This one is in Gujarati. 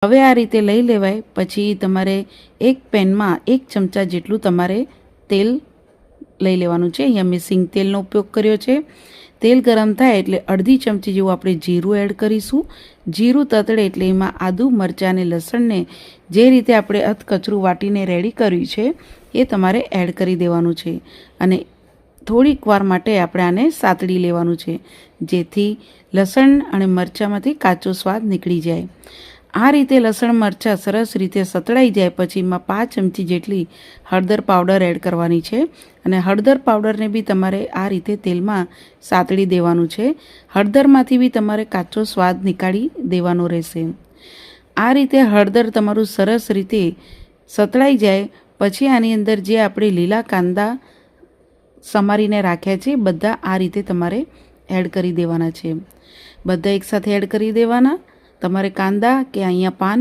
હવે આ રીતે લઈ લેવાય। પછી તમારે એક પેનમાં 1 ચમચા જેટલું તમારે તેલ લઈ લેવાનું છે। અહીંયા મેં સિંગ તેલનો ઉપયોગ કર્યો છે। તેલ ગરમ થાય એટલે અડધી ચમચી જેવું આપણે જીરું એડ કરીશું। જીરું તતડે એટલે એમાં આદુ, મરચાં અને લસણને જે રીતે આપણે અધકચરું વાટીને રેડી કર્યું છે એ તમારે એડ કરી દેવાનું છે અને થોડીક વાર માટે આપણે આને સાતળી લેવાનું છે, જેથી લસણ અને મરચાંમાંથી કાચો સ્વાદ નીકળી જાય। આ રીતે લસણ મરચાં સરસ રીતે સતળાઈ જાય પછી એમાં 5 ચમચી જેટલી હળદર પાવડર એડ કરવાની છે અને હળદર પાવડરને બી તમારે આ રીતે તેલમાં સાતળી દેવાનું છે। હળદરમાંથી બી તમારે કાચો સ્વાદ નીકાળી દેવાનો રહેશે। આ રીતે હળદર તમારું સરસ રીતે સતળાઈ જાય પછી આની અંદર જે આપણે લીલા કાંદા સમારીને રાખ્યા છે બધા આ રીતે તમારે એડ કરી દેવાના છે। બધા એકસાથે એડ કરી દેવાના। તમારે કાંદા કે અહીંયા પાન